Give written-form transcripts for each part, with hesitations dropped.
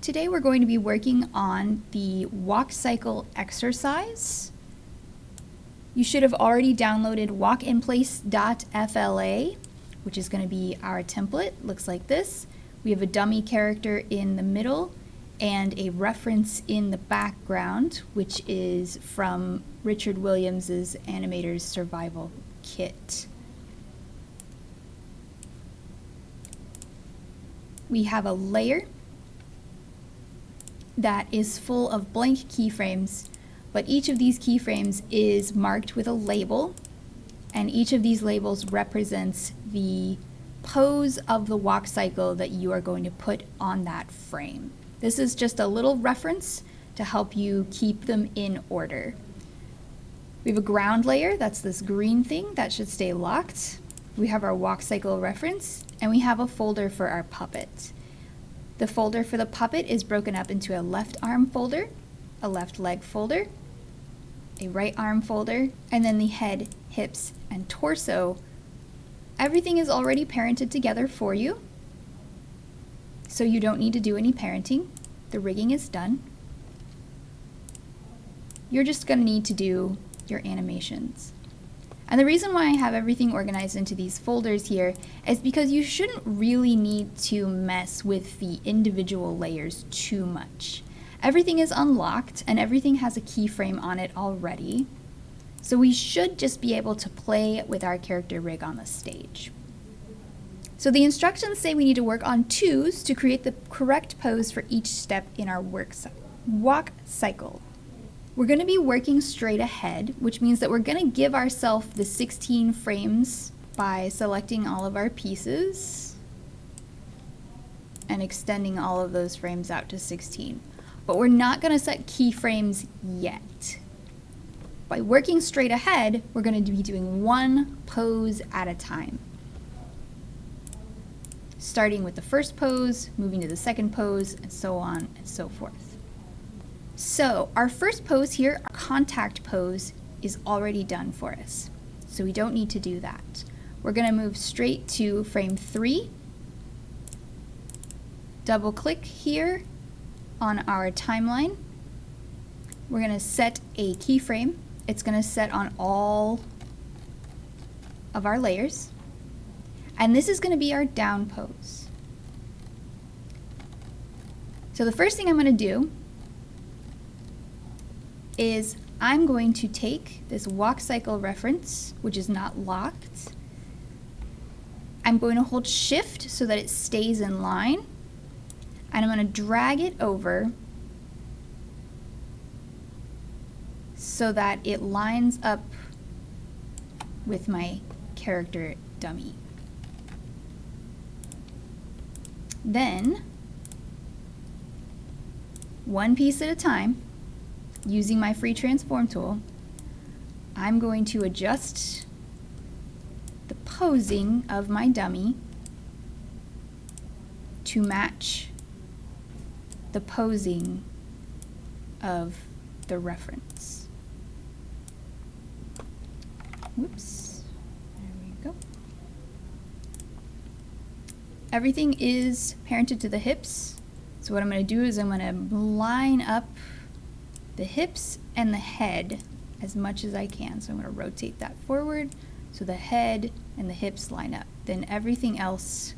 Today we're going to be working on the walk cycle exercise. You should have already downloaded walkinplace.fla, which is going to be our template. Looks like this. We have a dummy character in the middle and a reference in the background, which is from Richard Williams's Animator's Survival Kit. We have a layer that is full of blank keyframes, but each of these keyframes is marked with a label, and each of these labels represents the pose of the walk cycle that you are going to put on that frame. This is just a little reference to help you keep them in order. We have a ground layer, that's this green thing that should stay locked. We have our walk cycle reference, and we have a folder for our puppet. The folder for the puppet is broken up into a left arm folder, a left leg folder, a right arm folder, and then the head, hips, and torso. Everything is already parented together for you, so you don't need to do any parenting. The rigging is done. You're just going to need to do your animations. And the reason why I have everything organized into these folders here is because you shouldn't really need to mess with the individual layers too much. Everything is unlocked and everything has a keyframe on it already. So we should just be able to play with our character rig on the stage. So the instructions say we need to work on twos to create the correct pose for each step in our walk cycle. We're going to be working straight ahead, which means that we're going to give ourselves the 16 frames by selecting all of our pieces and extending all of those frames out to 16. But we're not going to set keyframes yet. By working straight ahead, we're going to be doing one pose at a time. Starting with the first pose, moving to the second pose, and so on and so forth. So our first pose here, our contact pose, is already done for us. So we don't need to do that. We're going to move straight to frame 3. Double click here on our timeline. We're going to set a keyframe. It's going to set on all of our layers. And this is going to be our down pose. So the first thing I'm going to do is I'm going to take this walk cycle reference, which is not locked. I'm going to hold shift so that it stays in line, and I'm going to drag it over so that it lines up with my character dummy. Then, one piece at a time, using my free transform tool, I'm going to adjust the posing of my dummy to match the posing of the reference. Whoops, there we go. Everything is parented to the hips, so what I'm going to do is I'm going to line up the hips and the head as much as I can. So I'm going to rotate that forward so the head and the hips line up. Then everything else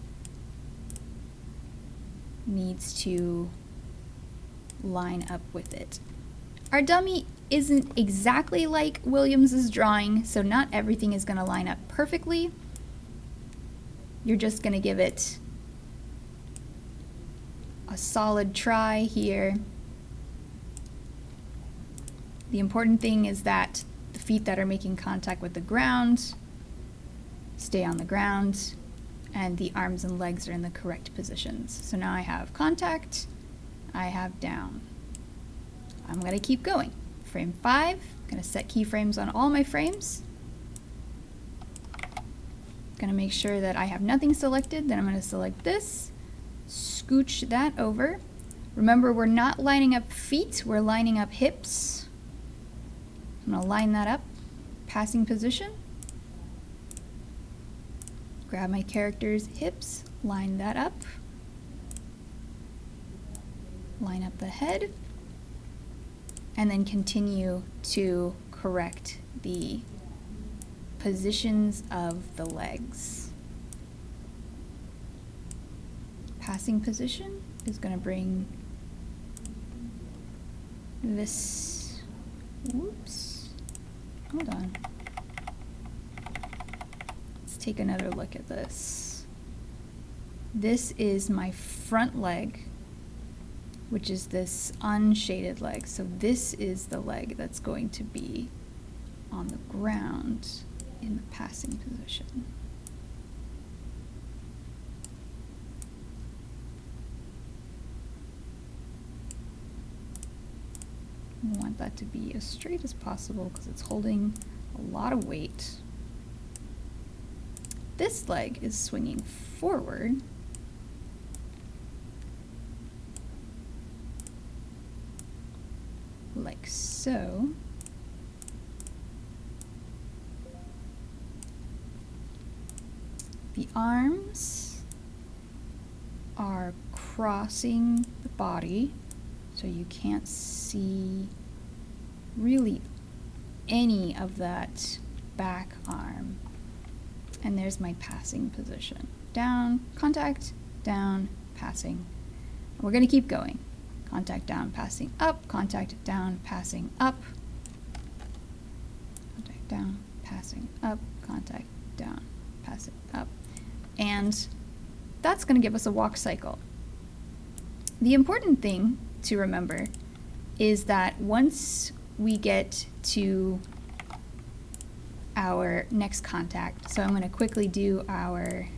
needs to line up with it. Our dummy isn't exactly like Williams's drawing, so not everything is going to line up perfectly. You're just going to give it a solid try here. The important thing is that the feet that are making contact with the ground stay on the ground, and the arms and legs are in the correct positions. So now I have contact, I have down. I'm going to keep going. Frame 5, I'm going to set keyframes on all my frames. Going to make sure that I have nothing selected, then I'm going to select this, scooch that over. Remember, we're not lining up feet, we're lining up hips. I'm going to line that up, passing position. Grab my character's hips, line that up. line up the head, and then continue to correct the positions of the legs. Passing position is going to bring this, whoops, hold on. Let's take another look at this. This is my front leg, which is this unshaded leg. So this is the leg that's going to be on the ground in the passing position. We want that to be as straight as possible because it's holding a lot of weight. This leg is swinging forward. Like so. The arms are crossing the body, so you can't see really any of that back arm. And there's my passing position. Down, contact, down, passing. We're going to keep going. Contact down, passing up, contact down, passing up. Contact down, passing up, contact down, passing up. And that's going to give us a walk cycle. The important thing to remember is that once we get to our next contact, so I'm going to quickly do our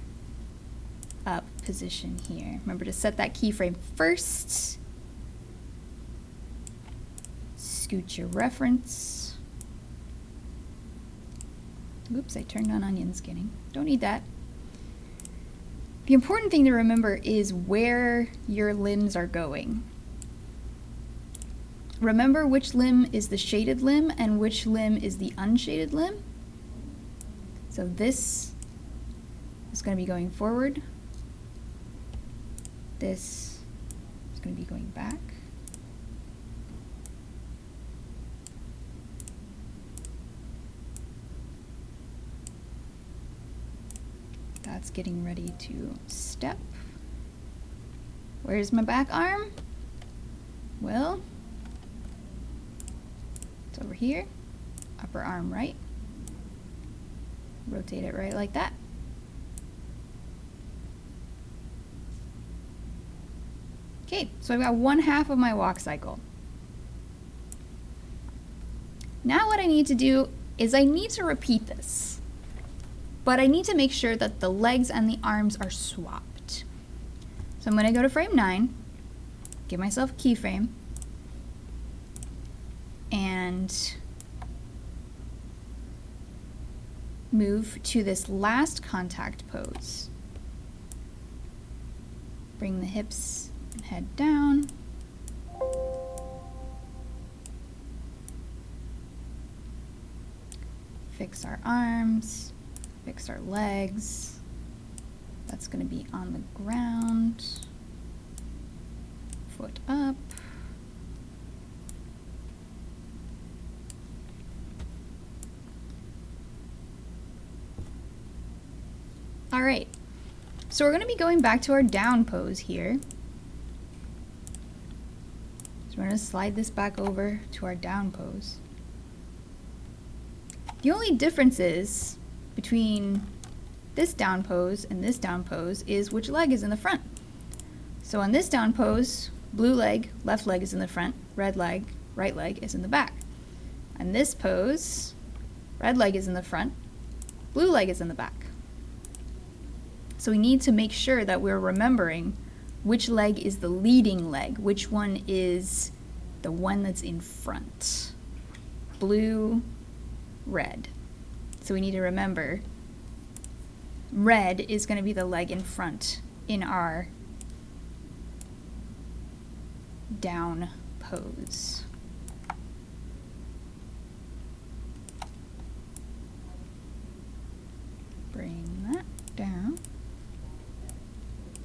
up position here. Remember to set that keyframe first. Scoot your reference. Oops, I turned on onion skinning. Don't need that. The important thing to remember is where your limbs are going. Remember which limb is the shaded limb and which limb is the unshaded limb. So this is going to be going forward. This is going to be going back. That's getting ready to step. Where's my back arm? Well, it's over here. Upper arm right. Rotate it right like that. Okay, so I've got 1/2 of my walk cycle. Now what I need to do is I need to repeat this. But I need to make sure that the legs and the arms are swapped. So I'm going to go to frame 9, give myself a keyframe, and move to this last contact pose. Bring the hips and head down. Fix our arms. Fix our legs. That's going to be on the ground. Foot up. All right. So we're going to be going back to our down pose here. So we're going to slide this back over to our down pose. The only difference is between this down pose and this down pose is which leg is in the front. So on this down pose, blue leg, left leg is in the front, red leg, right leg is in the back. On this pose, red leg is in the front, blue leg is in the back. So we need to make sure that we're remembering which leg is the leading leg, which one is the one that's in front. Blue, red. So we need to remember red is going to be the leg in front in our down pose. Bring that down.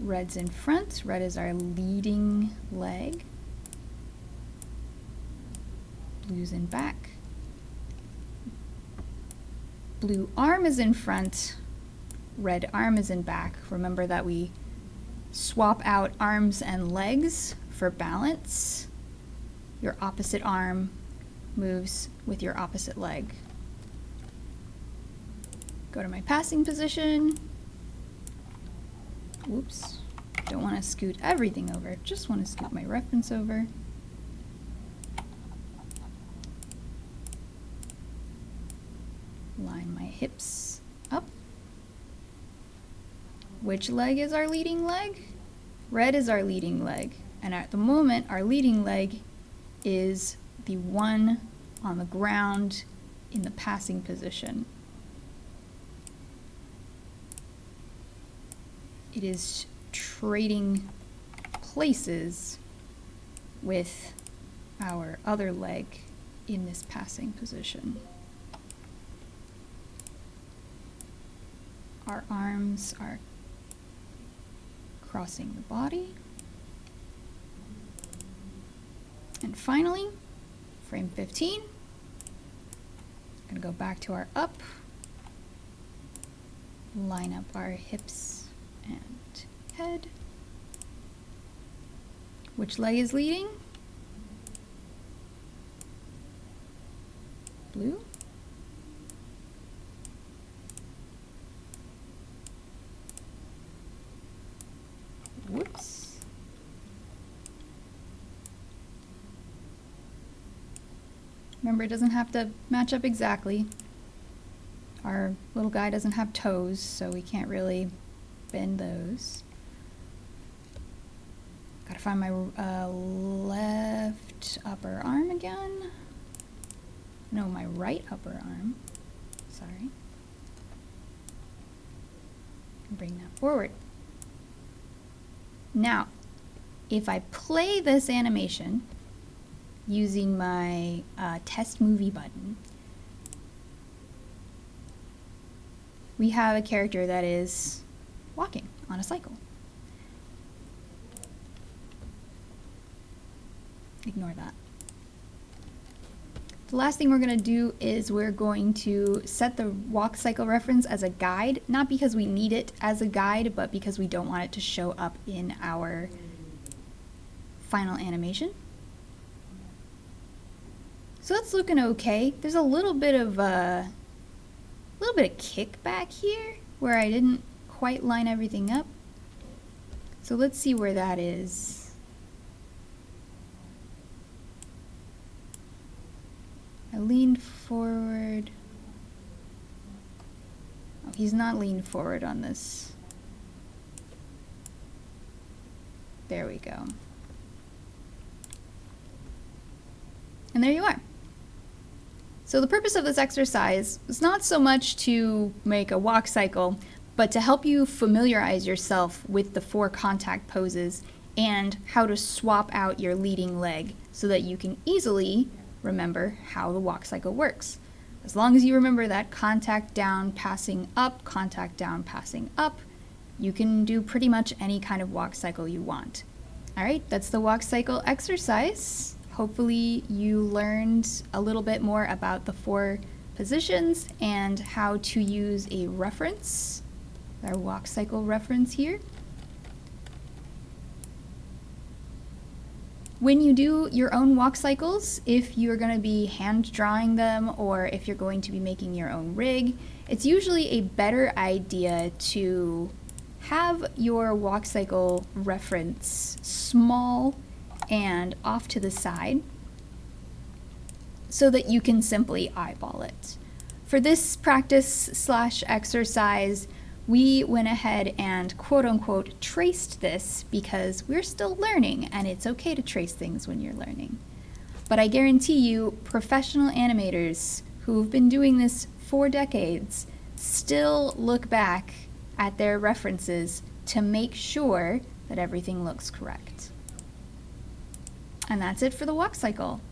Red's in front. Red is our leading leg. Blue's in back. Blue arm is in front, red arm is in back. Remember that we swap out arms and legs for balance. Your opposite arm moves with your opposite leg. Go to my passing position. Whoops. Don't want to scoot everything over, just want to scoot my reference over. Line my hips up. Which leg is our leading leg? Red is our leading leg. And at the moment, our leading leg is the one on the ground in the passing position. It is trading places with our other leg in this passing position. Our arms are crossing the body. And finally, frame 15. I'm going to go back to our up, line up our hips and head. Which leg is leading? Blue. Whoops. Remember, it doesn't have to match up exactly. Our little guy doesn't have toes, so we can't really bend those. Gotta find my left upper arm again. No, my right upper arm. Sorry. Bring that forward. Now, if I play this animation using my test movie button, we have a character that is walking on a cycle. Ignore that. The last thing we're going to do is we're going to set the walk cycle reference as a guide, not because we need it as a guide, but because we don't want it to show up in our final animation. So it's looking okay. There's a little bit of kickback here where I didn't quite line everything up. So let's see where that is. I leaned forward. Oh, he's not leaned forward on this. There we go. And there you are. So the purpose of this exercise is not so much to make a walk cycle, but to help you familiarize yourself with the 4 contact poses and how to swap out your leading leg so that you can easily remember how the walk cycle works. As long as you remember that contact down, passing up, contact down, passing up, you can do pretty much any kind of walk cycle you want. All right, that's the walk cycle exercise. Hopefully you learned a little bit more about the 4 positions and how to use a reference, our walk cycle reference here. When you do your own walk cycles, if you're going to be hand drawing them or if you're going to be making your own rig, it's usually a better idea to have your walk cycle reference small and off to the side so that you can simply eyeball it. For this practice/exercise, we went ahead and quote-unquote traced this because we're still learning and it's okay to trace things when you're learning. But I guarantee you, professional animators who've been doing this for decades still look back at their references to make sure that everything looks correct. And that's it for the walk cycle.